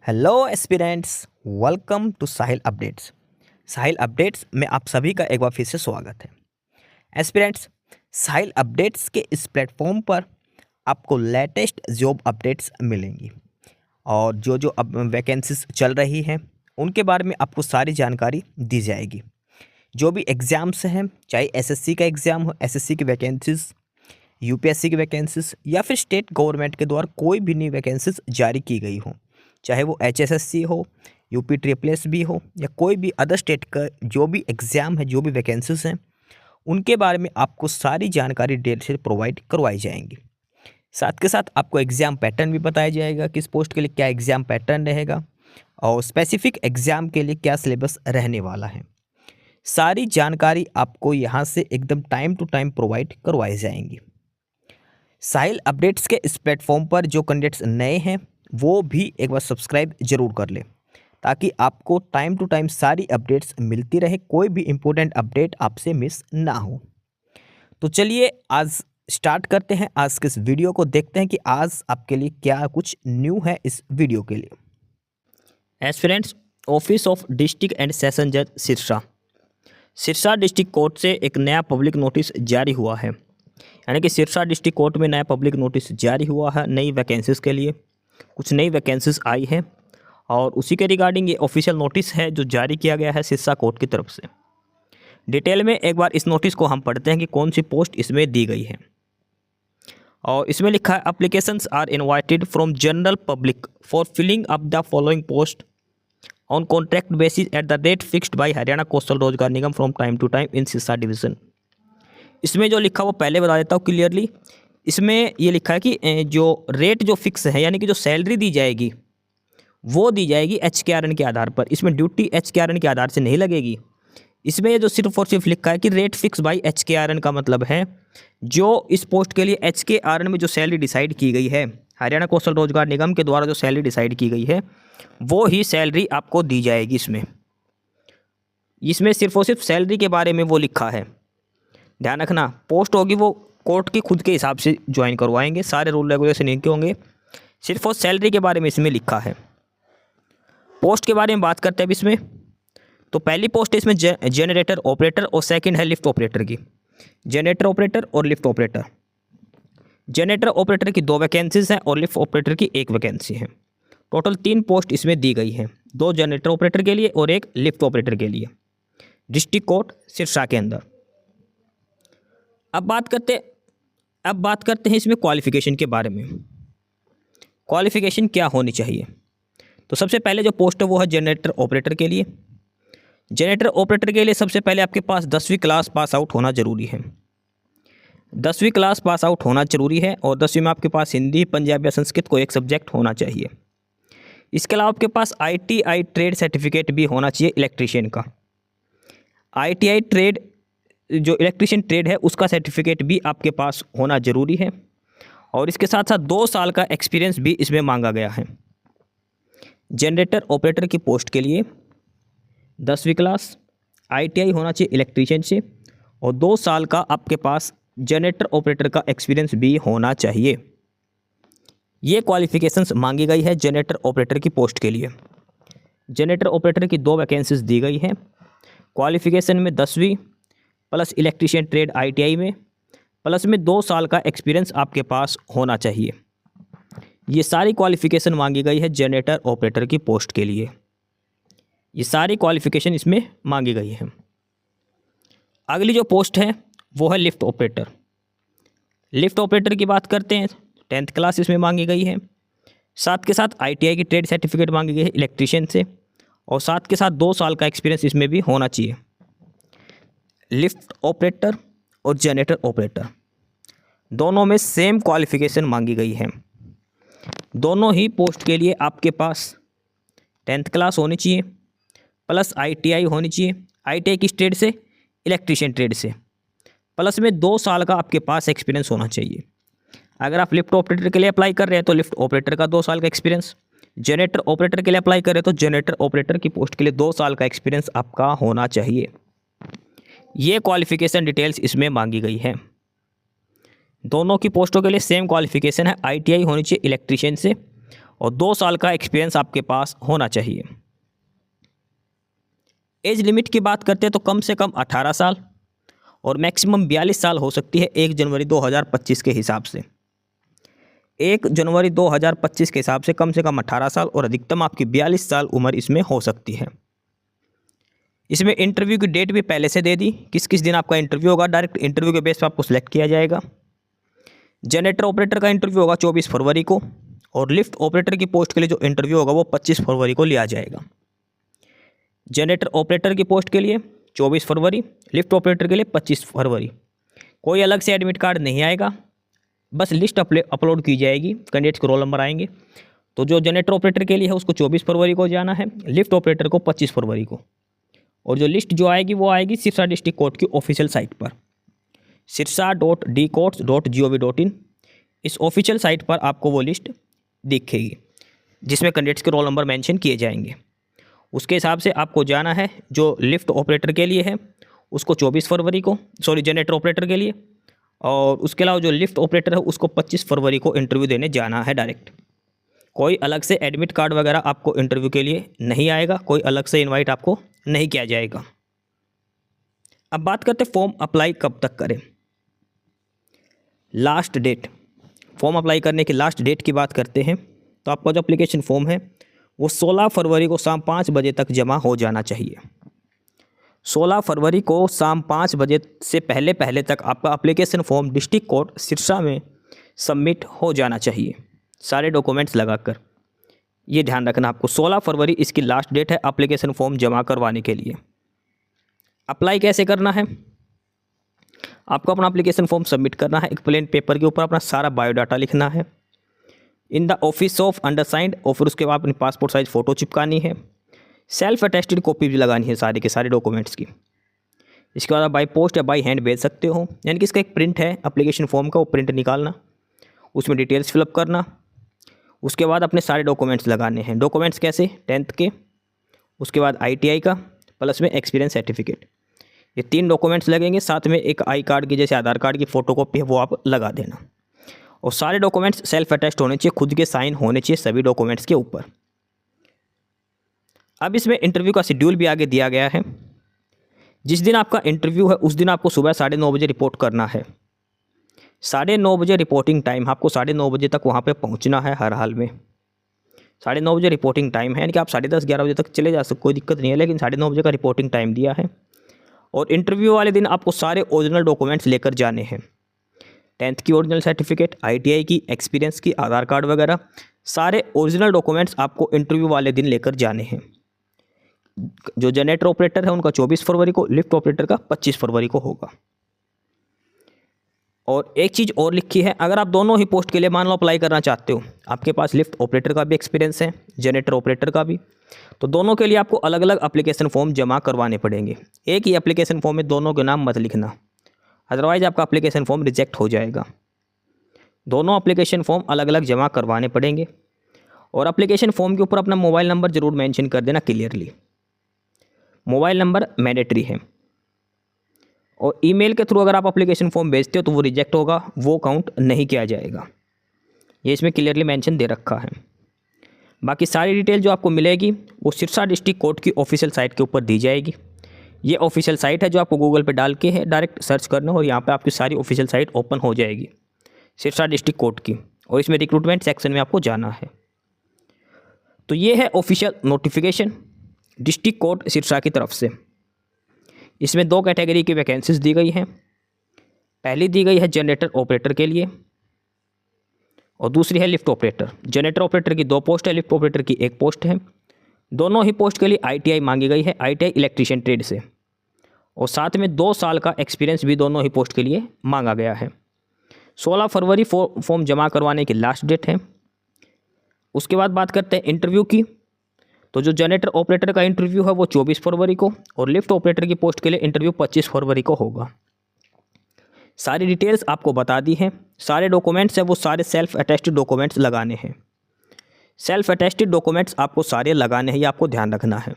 Hello aspirants, welcome to Sahil updates. Sahil updates में आप सभी का एक बार फिर से स्वागत है। एस्पिरेंट्स, साहिल अपडेट्स के इस प्लेटफॉर्म पर आपको लेटेस्ट जॉब अपडेट्स मिलेंगी और जो जो अब वैकेंसीज चल रही हैं उनके बारे में आपको सारी जानकारी दी जाएगी। जो भी एग्ज़ाम्स हैं, चाहे एसएससी का एग्ज़ाम हो, एसएससी की वैकेंसीज, यूपीएससी की वैकेंसीज या फिर स्टेट गवर्नमेंट के द्वारा कोई भी नई वैकेंसीज जारी की गई हो, चाहे वो एचएसएससी हो, यूपी ट्रिपल भी हो या कोई भी अदर स्टेट का जो भी एग्ज़ाम है, जो भी वैकेंसीज हैं, उनके बारे में आपको सारी जानकारी डिटेल से प्रोवाइड करवाई जाएंगी। साथ के साथ आपको एग्ज़ाम पैटर्न भी बताया जाएगा, किस पोस्ट के लिए क्या एग्ज़ाम पैटर्न रहेगा और स्पेसिफिक एग्ज़ाम के लिए क्या सिलेबस रहने वाला है। सारी जानकारी आपको यहाँ से एकदम टाइम टू टाइम प्रोवाइड करवाई जाएंगी। साहिल अपडेट्स के इस प्लेटफॉर्म पर जो कैंडिडेट्स नए हैं वो भी एक बार सब्सक्राइब जरूर कर लें ताकि आपको टाइम टू टाइम सारी अपडेट्स मिलती रहे, कोई भी इम्पोर्टेंट अपडेट आपसे मिस ना हो। तो चलिए आज स्टार्ट करते हैं आज के इस वीडियो को, देखते हैं कि आज आपके लिए क्या कुछ न्यू है इस वीडियो के लिए। Aspirants, office of district and session जज सिरसा डिस्ट्रिक्ट कोर्ट से एक नया पब्लिक नोटिस जारी हुआ है। यानी कि सिरसा डिस्ट्रिक्ट कोर्ट में नया पब्लिक नोटिस जारी हुआ है। नई वैकेंसीज़ के लिए कुछ नई वैकेंसीज़ आई है और उसी के रिगार्डिंग ये ऑफिशियल नोटिस है जो जारी किया गया है सिरसा कोर्ट की तरफ से। डिटेल में एक बार इस नोटिस को हम पढ़ते हैं कि कौन सी पोस्ट इसमें दी गई है। और इसमें लिखा है, applications are invited from general public for filling up the following post on contract basis at the rate fixed by Haryana Kaushal Rozgar Nigam from time to time in Sirsa division. इसमें जो लिखा वो पहले बता देता हूँ क्लियरली। इसमें ये लिखा है कि जो रेट जो फिक्स है, यानी कि जो सैलरी दी जाएगी वो दी जाएगी HKRN के आधार पर। इसमें ड्यूटी HKRN के आधार से नहीं लगेगी। इसमें ये जो सिर्फ और सिर्फ लिखा है कि रेट फिक्स बाय HKRN का मतलब है जो इस पोस्ट के लिए HKRN में जो सैलरी डिसाइड की गई है, हरियाणा कौशल रोजगार निगम के द्वारा जो सैलरी डिसाइड की गई है वो ही सैलरी आपको दी जाएगी। इसमें सिर्फ और सिर्फ सैलरी के बारे में वो लिखा है। ध्यान रखना, पोस्ट होगी वो कोर्ट के खुद के हिसाब से ज्वाइन करवाएंगे, सारे रूल रेगुलेशन इनके होंगे। सिर्फ और सैलरी के बारे में इसमें लिखा है। पोस्ट के बारे में बात करते हैं अब इसमें। तो पहली पोस्ट है इसमें जनरेटर ऑपरेटर और सेकंड है लिफ्ट ऑपरेटर की। जनरेटर ऑपरेटर और लिफ्ट ऑपरेटर। जनरेटर ऑपरेटर की 2 वैकेंसीज हैं और लिफ्ट ऑपरेटर की 1 वैकेंसी है। टोटल 3 पोस्ट इसमें दी गई हैं, 2 जनरेटर ऑपरेटर के लिए और 1 लिफ्ट ऑपरेटर के लिए, डिस्ट्रिक्ट कोर्ट सिरसा के अंदर। अब बात करते हैं इसमें क्वालिफिकेशन के बारे में। क्वालिफिकेशन क्या होनी चाहिए? तो सबसे पहले जो पोस्ट है वो है जनरेटर ऑपरेटर के लिए। जनरेटर ऑपरेटर के लिए सबसे पहले आपके पास 10वीं क्लास पास आउट होना ज़रूरी है। 10वीं क्लास पास आउट होना ज़रूरी है और 10वीं में आपके पास हिंदी, पंजाबी या संस्कृत को एक सब्जेक्ट होना चाहिए। इसके अलावा आपके पास ITI ट्रेड सर्टिफिकेट भी होना चाहिए इलेक्ट्रीशियन का। ITI ट्रेड जो इलेक्ट्रीशियन ट्रेड है उसका सर्टिफिकेट भी आपके पास होना ज़रूरी है और इसके साथ साथ 2 साल का एक्सपीरियंस भी इसमें मांगा गया है। जनरेटर ऑपरेटर की पोस्ट के लिए 10वीं क्लास, ITI होना चाहिए इलेक्ट्रीशियन से और 2 साल का आपके पास जनरेटर ऑपरेटर का एक्सपीरियंस भी होना चाहिए। ये क्वालिफिकेशंस मांगी गई है जनरेटर ऑपरेटर की पोस्ट के लिए। जनरेटर ऑपरेटर की 2 वैकेंसीज दी गई हैं। क्वालिफिकेशन में 10वीं प्लस इलेक्ट्रीशियन ट्रेड ITI में प्लस में 2 साल का एक्सपीरियंस आपके पास होना चाहिए। ये सारी क्वालिफिकेशन मांगी गई है जनरेटर ऑपरेटर की पोस्ट के लिए। ये सारी क्वालिफिकेशन इसमें मांगी गई है। अगली जो पोस्ट है वो है लिफ्ट ऑपरेटर। लिफ्ट ऑपरेटर की बात करते हैं। 10th क्लास इसमें मांगी गई है। साथ के साथ ITI की ट्रेड सर्टिफिकेट मांगी गई है इलेक्ट्रीशियन से और साथ के साथ 2 साल का एक्सपीरियंस इसमें भी होना चाहिए। लिफ्ट ऑपरेटर और जनरेटर ऑपरेटर दोनों में सेम क्वालिफिकेशन मांगी गई है। दोनों ही पोस्ट के लिए आपके पास 10th क्लास होनी चाहिए प्लस ITI होनी चाहिए। ITI किस ट्रेड से? इलेक्ट्रीशियन ट्रेड से। प्लस में 2 साल का आपके पास एक्सपीरियंस होना चाहिए। अगर आप लिफ्ट ऑपरेटर के लिए अप्लाई कर रहे हैं तो लिफ्ट ऑपरेटर का 2 साल का एक्सपीरियंस, जनरेटर ऑपरेटर के लिए अप्लाई कर रहे हैं तो जनरेटर ऑपरेटर की पोस्ट के लिए 2 साल का एक्सपीरियंस आपका होना चाहिए। ये क्वालिफिकेशन डिटेल्स इसमें मांगी गई है। दोनों की पोस्टों के लिए सेम क्वालिफिकेशन है। ITI होनी चाहिए इलेक्ट्रीशियन से और 2 साल का एक्सपीरियंस आपके पास होना चाहिए। एज लिमिट की बात करते हैं तो कम से कम 18 साल और मैक्सिमम 42 साल हो सकती है 1 जनवरी 2025 के हिसाब से। 1 जनवरी 2025 के हिसाब से कम 18 साल और अधिकतम आपकी 42 साल उम्र इसमें हो सकती है। इसमें इंटरव्यू की डेट भी पहले से दे दी, किस किस दिन आपका इंटरव्यू होगा। डायरेक्ट इंटरव्यू के बेस पर आपको सिलेक्ट किया जाएगा। जनरेटर ऑपरेटर का इंटरव्यू होगा 24 फरवरी को और लिफ्ट ऑपरेटर की पोस्ट के लिए जो इंटरव्यू होगा वो 25 फरवरी को लिया जाएगा। जनरेटर ऑपरेटर की पोस्ट के लिए 24 फरवरी, लिफ्ट ऑपरेटर के लिए 25 फरवरी। कोई अलग से एडमिट कार्ड नहीं आएगा, बस लिस्ट अपलोड की जाएगी, कैंडिडेट्स के रोल नंबर आएंगे। तो जो जनरेटर ऑपरेटर के लिए है उसको 24 फरवरी को जाना है, लिफ्ट ऑपरेटर को 25 फरवरी को। और जो लिस्ट जो आएगी वो आएगी सिरसा डिस्ट्रिक्ट कोर्ट की ऑफिशियल साइट पर, sirsa.dcourts.gov.in। इस ऑफिशियल साइट पर आपको वो लिस्ट दिखेगी जिसमें कैंडिडेट्स के रोल नंबर मेंशन किए जाएंगे। उसके हिसाब से आपको जाना है। जो लिफ्ट ऑपरेटर के लिए है उसको 24 फरवरी को, जनरेटर ऑपरेटर के लिए, और उसके अलावा जो लिफ्ट ऑपरेटर है उसको 25 फरवरी को इंटरव्यू देने जाना है डायरेक्ट। कोई अलग से एडमिट कार्ड वगैरह आपको इंटरव्यू के लिए नहीं आएगा, कोई अलग से इनवाइट आपको नहीं किया जाएगा। अब बात करते हैं फॉर्म अप्लाई कब तक करें। लास्ट डेट, फॉर्म अप्लाई करने की लास्ट डेट की बात करते हैं तो आपका जो एप्लीकेशन फॉर्म है वो 16 फरवरी को शाम 5 बजे तक जमा हो जाना चाहिए। 16 फरवरी को शाम 5 बजे से पहले तक आपका application form district court Sirsa में सबमिट हो जाना चाहिए, सारे डॉक्यूमेंट्स लगाकर। ये ध्यान रखना आपको, 16 फरवरी इसकी लास्ट डेट है एप्लीकेशन फॉर्म जमा करवाने के लिए। अप्लाई कैसे करना है, आपको अपना एप्लीकेशन फॉर्म सबमिट करना है। एक प्लेन पेपर के ऊपर अपना सारा बायोडाटा लिखना है इन द ऑफिस ऑफ अंडरसाइंड, और फिर उसके बाद अपनी पासपोर्ट साइज फ़ोटो चिपकानी है। सेल्फ अटेस्टेड कॉपी भी लगानी है सारे के सारे डॉक्यूमेंट्स की। इसके बाद आप बाई पोस्ट या बाई हैंड भेज सकते हो, यानी कि इसका एक प्रिंट है एप्लीकेशन फॉर्म का, वो प्रिंट निकालना, उसमें डिटेल्स फिलअप करना। उसके बाद अपने सारे डॉक्यूमेंट्स लगाने हैं। डॉक्यूमेंट्स कैसे, 10th के, उसके बाद ITI का, प्लस में एक्सपीरियंस सर्टिफिकेट। ये 3 डॉक्यूमेंट्स लगेंगे। साथ में एक आई कार्ड की, जैसे आधार कार्ड की फ़ोटोकॉपी है, वो आप लगा देना। और सारे डॉक्यूमेंट्स सेल्फ अटेस्ट होने चाहिए, खुद के साइन होने चाहिए सभी डॉक्यूमेंट्स के ऊपर। अब इसमें इंटरव्यू का शेड्यूल भी आगे दिया गया है। जिस दिन आपका इंटरव्यू है उस दिन आपको सुबह 9:30 बजे रिपोर्ट करना है। 9:30 बजे रिपोर्टिंग टाइम, आपको 9:30 बजे तक वहाँ पे पहुँचना है हर हाल में। 9:30 बजे रिपोर्टिंग टाइम है, यानी कि आप 10:30-11 बजे तक चले जा सकते, कोई दिक्कत नहीं है, लेकिन 9:30 बजे का रिपोर्टिंग टाइम दिया है। और इंटरव्यू वाले दिन आपको सारे ओरिजिनल डॉक्यूमेंट्स लेकर जाने हैं। 10th की ओरिजिनल सर्टिफिकेट, ITI की, एक्सपीरियंस की, आधार कार्ड वगैरह सारे ओरिजिनल डॉक्यूमेंट्स आपको इंटरव्यू वाले दिन लेकर जाने हैं। जो जनरेटर ऑपरेटर है उनका 24 फरवरी को, लिफ्ट ऑपरेटर का 25 फरवरी को होगा। और एक चीज़ और लिखी है, अगर आप दोनों ही पोस्ट के लिए मान लो अप्लाई करना चाहते हो, आपके पास लिफ्ट ऑपरेटर का भी एक्सपीरियंस है, जनरेटर ऑपरेटर का भी, तो दोनों के लिए आपको अलग अलग एप्लीकेशन फॉर्म जमा करवाने पड़ेंगे। एक ही एप्लीकेशन फॉर्म में दोनों के नाम मत लिखना, अदरवाइज आपका एप्लीकेशन फॉर्म रिजेक्ट हो जाएगा। दोनों एप्लीकेशन फॉर्म अलग अलग जमा करवाने पड़ेंगे। और एप्लीकेशन फॉर्म के ऊपर अपना मोबाइल नंबर ज़रूर मेंशन कर देना क्लियरली, मोबाइल नंबर मैंडेटरी है। और ईमेल के थ्रू अगर आप एप्लीकेशन फॉर्म भेजते हो तो वो रिजेक्ट होगा, वो काउंट नहीं किया जाएगा, ये इसमें क्लियरली मेंशन दे रखा है। बाकी सारी डिटेल जो आपको मिलेगी वो सिरसा डिस्ट्रिक्ट कोर्ट की ऑफिशियल साइट के ऊपर दी जाएगी। ये ऑफिशियल साइट है जो आपको गूगल पे डाल के है डायरेक्ट सर्च करना, और यहाँ पे आपकी सारी ऑफिशियल साइट ओपन हो जाएगी सिरसा डिस्ट्रिक्ट कोर्ट की, और इसमें रिक्रूटमेंट सेक्शन में आपको जाना है। तो ये है official notification district court Sirsa की तरफ से। इसमें 2 कैटेगरी की वैकेंसीज दी गई हैं। पहली दी गई है जनरेटर ऑपरेटर के लिए और दूसरी है लिफ्ट ऑपरेटर। जनरेटर ऑपरेटर की 2 पोस्ट है, लिफ्ट ऑपरेटर की 1 पोस्ट है। दोनों ही पोस्ट के लिए ITI मांगी गई है, ITI इलेक्ट्रीशियन ट्रेड से, और साथ में 2 साल का एक्सपीरियंस भी दोनों ही पोस्ट के लिए मांगा गया है। 16 फरवरी फॉर्म जमा करवाने की लास्ट डेट है। उसके बाद बात करते हैं इंटरव्यू की। तो जो जनरेटर ऑपरेटर का इंटरव्यू है वो 24 फरवरी को, और लिफ्ट ऑपरेटर की पोस्ट के लिए इंटरव्यू 25 फरवरी को होगा। सारी डिटेल्स आपको बता दी हैं। सारे डॉक्यूमेंट्स हैं वो सारे सेल्फ अटेस्टेड डॉक्यूमेंट्स लगाने हैं। सेल्फ अटेस्टेड डॉक्यूमेंट्स आपको सारे लगाने हैं, ये आपको ध्यान रखना है।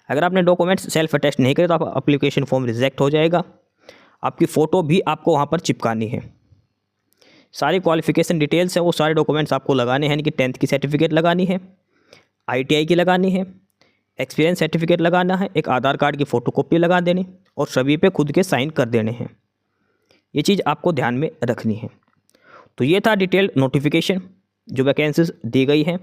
अगर आपने डॉक्यूमेंट्स सेल्फ अटेस्ट नहीं करे तो आप एप्लीकेशन फॉर्म रिजेक्ट हो जाएगा। आपकी फ़ोटो भी आपको वहाँ पर चिपकानी है। सारी क्वालिफिकेशन डिटेल्स है वो सारे डॉक्यूमेंट्स आपको लगाने हैं, यानी कि 10th की सर्टिफिकेट लगानी है, ITI की लगानी है, एक्सपीरियंस सर्टिफिकेट लगाना है, एक आधार कार्ड की फ़ोटोकॉपी लगा देनी और सभी पे खुद के साइन कर देने हैं। ये चीज़ आपको ध्यान में रखनी है। तो ये था डिटेल्ड नोटिफिकेशन जो वैकेंसीज दी गई है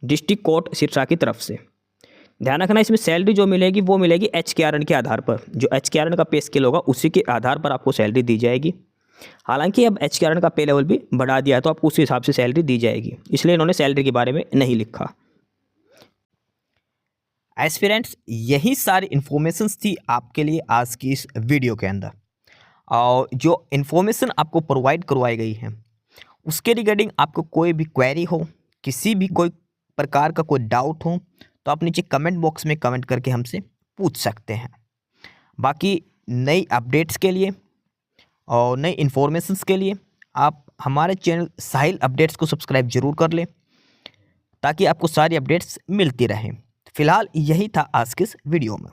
डिस्ट्रिक्ट कोर्ट सिरसा की तरफ से। ध्यान रखना इसमें सैलरी जो मिलेगी वो मिलेगी HKRN के आधार पर। जो HKRN का पे स्केल होगा उसी के आधार पर आपको सैलरी दी जाएगी। हालांकि अब HKRN का पे लेवल भी बढ़ा दिया है तो आपको उसी हिसाब से सैलरी दी जाएगी, इसलिए इन्होंने सैलरी के बारे में नहीं लिखा। एस्पिरेंट्स, यही सारी इन्फॉर्मेशंस थी आपके लिए आज की इस वीडियो के अंदर। और जो इन्फॉर्मेशन आपको प्रोवाइड करवाई गई है उसके रिगार्डिंग आपको कोई भी क्वेरी हो, किसी भी कोई प्रकार का कोई डाउट हो तो आप नीचे कमेंट बॉक्स में कमेंट करके हमसे पूछ सकते हैं। बाकी नई अपडेट्स के लिए और नई इन्फॉर्मेशंस के लिए आप हमारे चैनल साहिल अपडेट्स को सब्सक्राइब जरूर कर लें ताकि आपको सारी अपडेट्स मिलती रहें। फिलहाल यही था आज के इस वीडियो में।